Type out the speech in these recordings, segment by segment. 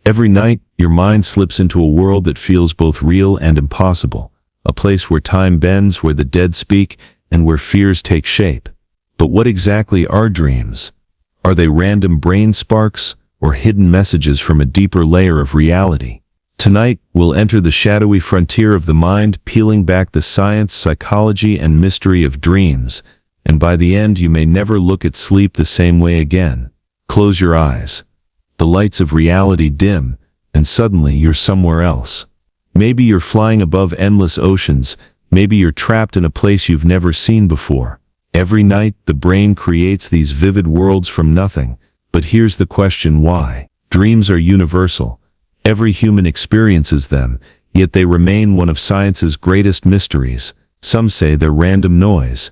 Every night, your mind slips into a world that feels both real and impossible, a place where time bends, where the dead speak, and where fears take shape. But what exactly are dreams? Are they random brain sparks, or hidden messages from a deeper layer of reality? Tonight, we'll enter the shadowy frontier of the mind, peeling back the science, psychology, and mystery of dreams, and by the end you may never look at sleep the same way again. Close your eyes. The lights of reality dim, and suddenly you're somewhere else. Maybe you're flying above endless oceans, maybe you're trapped in a place you've never seen before. Every night, the brain creates these vivid worlds from nothing, but here's the question: why? Dreams are universal. Every human experiences them, yet they remain one of science's greatest mysteries. Some say they're random noise.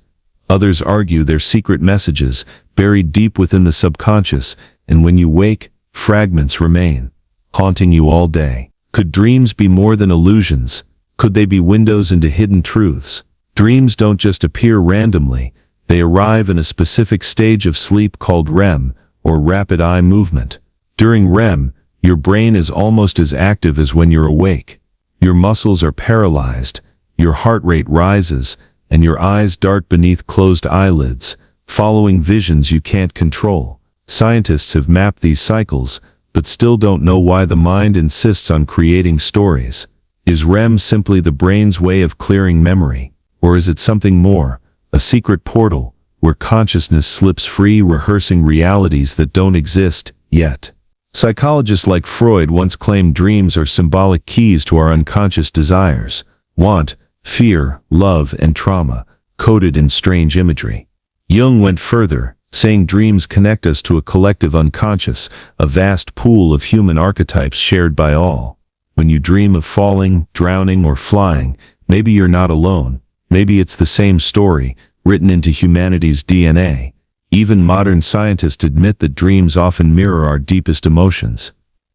Others argue they're secret messages, buried deep within the subconscious, and when you wake, fragments remain, haunting you all day. Could dreams be more than illusions? Could they be windows into hidden truths? Dreams don't just appear randomly, they arrive in a specific stage of sleep called REM, or rapid eye movement. During REM, your brain is almost as active as when you're awake. Your muscles are paralyzed, your heart rate rises, and your eyes dart beneath closed eyelids, following visions you can't control. Scientists have mapped these cycles, but still don't know why the mind insists on creating stories. Is REM simply the brain's way of clearing memory? Or is it something more, a secret portal, where consciousness slips free, rehearsing realities that don't exist yet? Psychologists like Freud once claimed dreams are symbolic keys to our unconscious desires, want, fear, love, and trauma, coded in strange imagery. Jung went further, saying dreams connect us to a collective unconscious, a vast pool of human archetypes shared by all. When you dream of falling, drowning, or flying, maybe you're not alone. Maybe it's the same story, written into humanity's DNA. Even modern scientists admit that dreams often mirror our deepest emotions.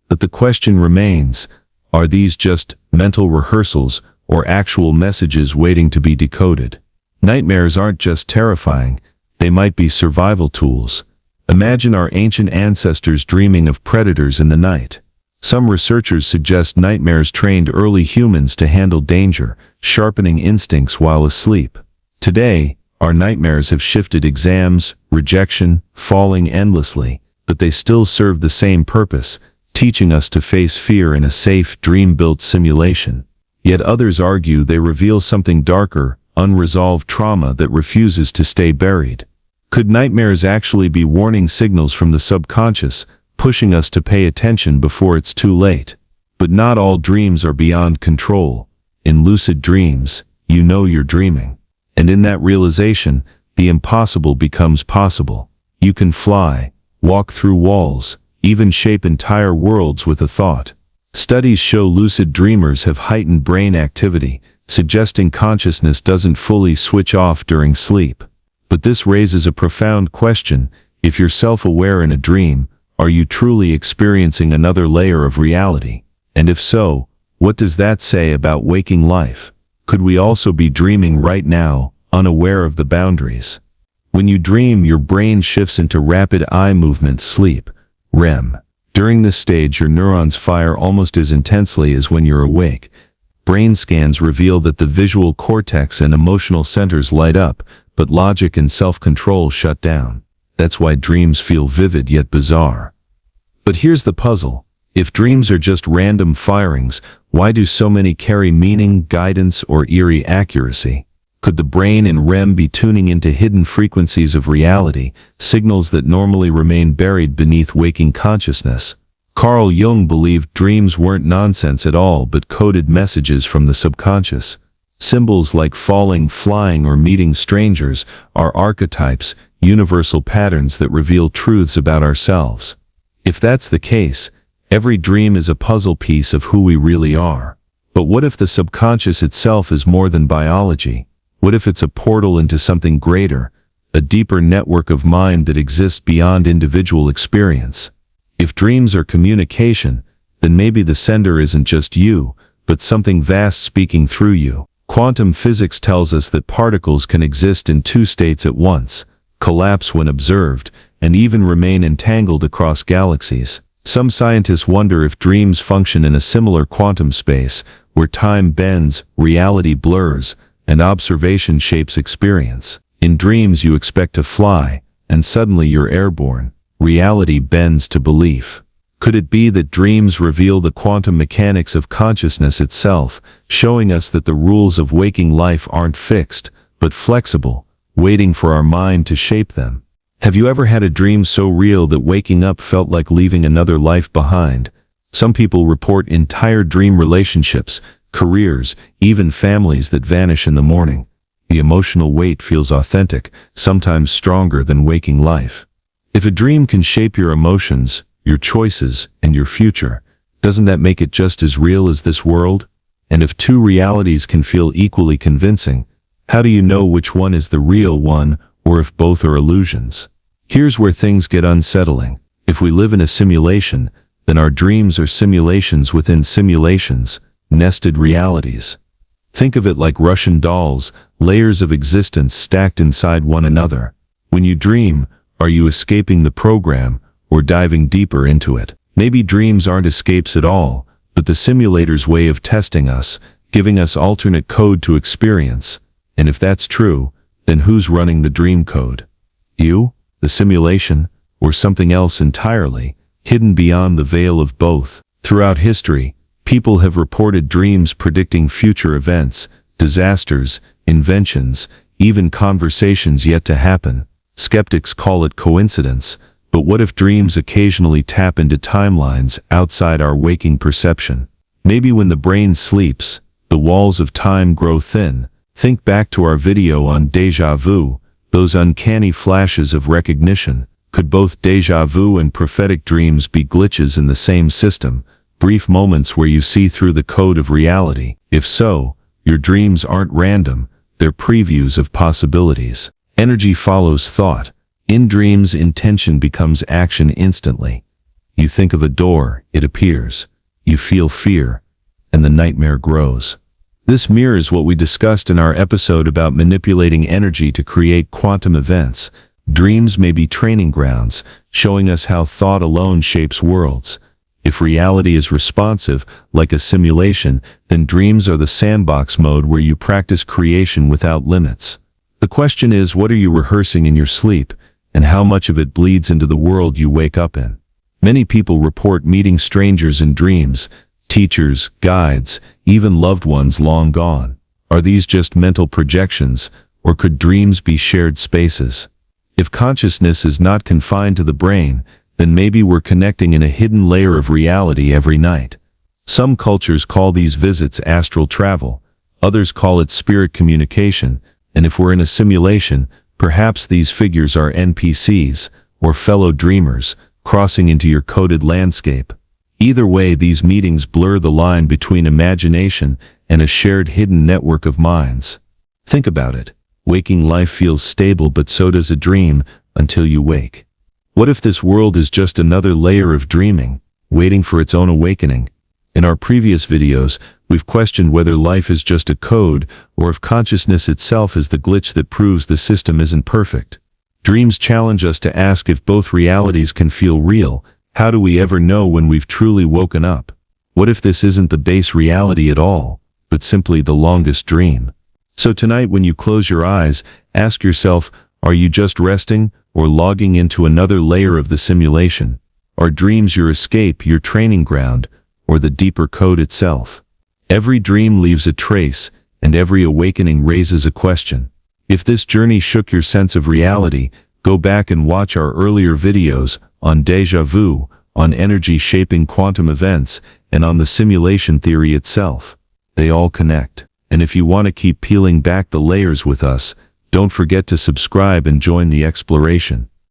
But the question remains, are these just mental rehearsals or actual messages waiting to be decoded? Nightmares aren't just terrifying, they might be survival tools. Imagine our ancient ancestors dreaming of predators in the night. Some researchers suggest nightmares trained early humans to handle danger, sharpening instincts while asleep. Today, our nightmares have shifted: exams, rejection, falling endlessly, but they still serve the same purpose, teaching us to face fear in a safe, dream-built simulation. Yet others argue they reveal something darker, unresolved trauma that refuses to stay buried. Could nightmares actually be warning signals from the subconscious, pushing us to pay attention before it's too late? But not all dreams are beyond control. In lucid dreams, you know you're dreaming. And in that realization, the impossible becomes possible. You can fly, walk through walls, even shape entire worlds with a thought. Studies show lucid dreamers have heightened brain activity, suggesting consciousness doesn't fully switch off during sleep. But this raises a profound question: if you're self-aware in a dream, are you truly experiencing another layer of reality? And if so, what does that say about waking life? Could we also be dreaming right now, unaware of the boundaries? When you dream, your brain shifts into rapid eye movement sleep, REM. During this stage, your neurons fire almost as intensely as when you're awake. Brain scans reveal that the visual cortex and emotional centers light up, but logic and self-control shut down. That's why dreams feel vivid yet bizarre. But here's the puzzle. If dreams are just random firings, why do so many carry meaning, guidance, or eerie accuracy? Could the brain in REM be tuning into hidden frequencies of reality, signals that normally remain buried beneath waking consciousness? Carl Jung believed dreams weren't nonsense at all, but coded messages from the subconscious. Symbols like falling, flying, or meeting strangers are archetypes, universal patterns that reveal truths about ourselves. If that's the case, every dream is a puzzle piece of who we really are. But what if the subconscious itself is more than biology? What if it's a portal into something greater, a deeper network of mind that exists beyond individual experience? If dreams are communication, then maybe the sender isn't just you, but something vast speaking through you. Quantum physics tells us that particles can exist in two states at once, collapse when observed, and even remain entangled across galaxies. Some scientists wonder if dreams function in a similar quantum space, where time bends, reality blurs, and observation shapes experience. In dreams you expect to fly, and suddenly you're airborne. Reality bends to belief. Could it be that dreams reveal the quantum mechanics of consciousness itself, showing us that the rules of waking life aren't fixed, but flexible, waiting for our mind to shape them? Have you ever had a dream so real that waking up felt like leaving another life behind? Some people report entire dream relationships, careers, even families that vanish in the morning. The emotional weight feels authentic, sometimes stronger than waking life. If a dream can shape your emotions, your choices, and your future, doesn't that make it just as real as this world? And if two realities can feel equally convincing, how do you know which one is the real one, or if both are illusions? Here's where things get unsettling. If we live in a simulation, then our dreams are simulations within simulations, nested realities. Think of it like Russian dolls, layers of existence stacked inside one another. When you dream, are you escaping the program, or diving deeper into it? Maybe dreams aren't escapes at all, but the simulator's way of testing us, giving us alternate code to experience. And if that's true, then who's running the dream code? You, the simulation, or something else entirely, hidden beyond the veil of both? Throughout history, people have reported dreams predicting future events, disasters, inventions, even conversations yet to happen. Skeptics call it coincidence, but what if dreams occasionally tap into timelines outside our waking perception? Maybe when the brain sleeps, the walls of time grow thin. Think back to our video on déjà vu, those uncanny flashes of recognition. Could both déjà vu and prophetic dreams be glitches in the same system, brief moments where you see through the code of reality? If so, your dreams aren't random, they're previews of possibilities. Energy follows thought. In dreams, intention becomes action instantly. You think of a door, it appears. You feel fear, and the nightmare grows. This mirrors what we discussed in our episode about manipulating energy to create quantum events. Dreams may be training grounds, showing us how thought alone shapes worlds. If reality is responsive, like a simulation, then dreams are the sandbox mode where you practice creation without limits. The question is, what are you rehearsing in your sleep, and how much of it bleeds into the world you wake up in? Many people report meeting strangers in dreams, teachers, guides, even loved ones long gone. Are these just mental projections, or could dreams be shared spaces? If consciousness is not confined to the brain, then maybe we're connecting in a hidden layer of reality every night. Some cultures call these visits astral travel, others call it spirit communication, and if we're in a simulation, perhaps these figures are NPCs, or fellow dreamers, crossing into your coded landscape. Either way, these meetings blur the line between imagination and a shared hidden network of minds. Think about it. Waking life feels stable, but so does a dream, until you wake. What if this world is just another layer of dreaming, waiting for its own awakening? In our previous videos, we've questioned whether life is just a code, or if consciousness itself is the glitch that proves the system isn't perfect. Dreams challenge us to ask if both realities can feel real. How do we ever know when we've truly woken up? What if this isn't the base reality at all, but simply the longest dream? So tonight, when you close your eyes, ask yourself, are you just resting, or logging into another layer of the simulation? Are dreams your escape, your training ground, or the deeper code itself? Every dream leaves a trace, and every awakening raises a question. If this journey shook your sense of reality, go back and watch our earlier videos on déjà vu, on energy shaping quantum events, and on the simulation theory itself. They all connect. And if you want to keep peeling back the layers with us, don't forget to subscribe and join the exploration.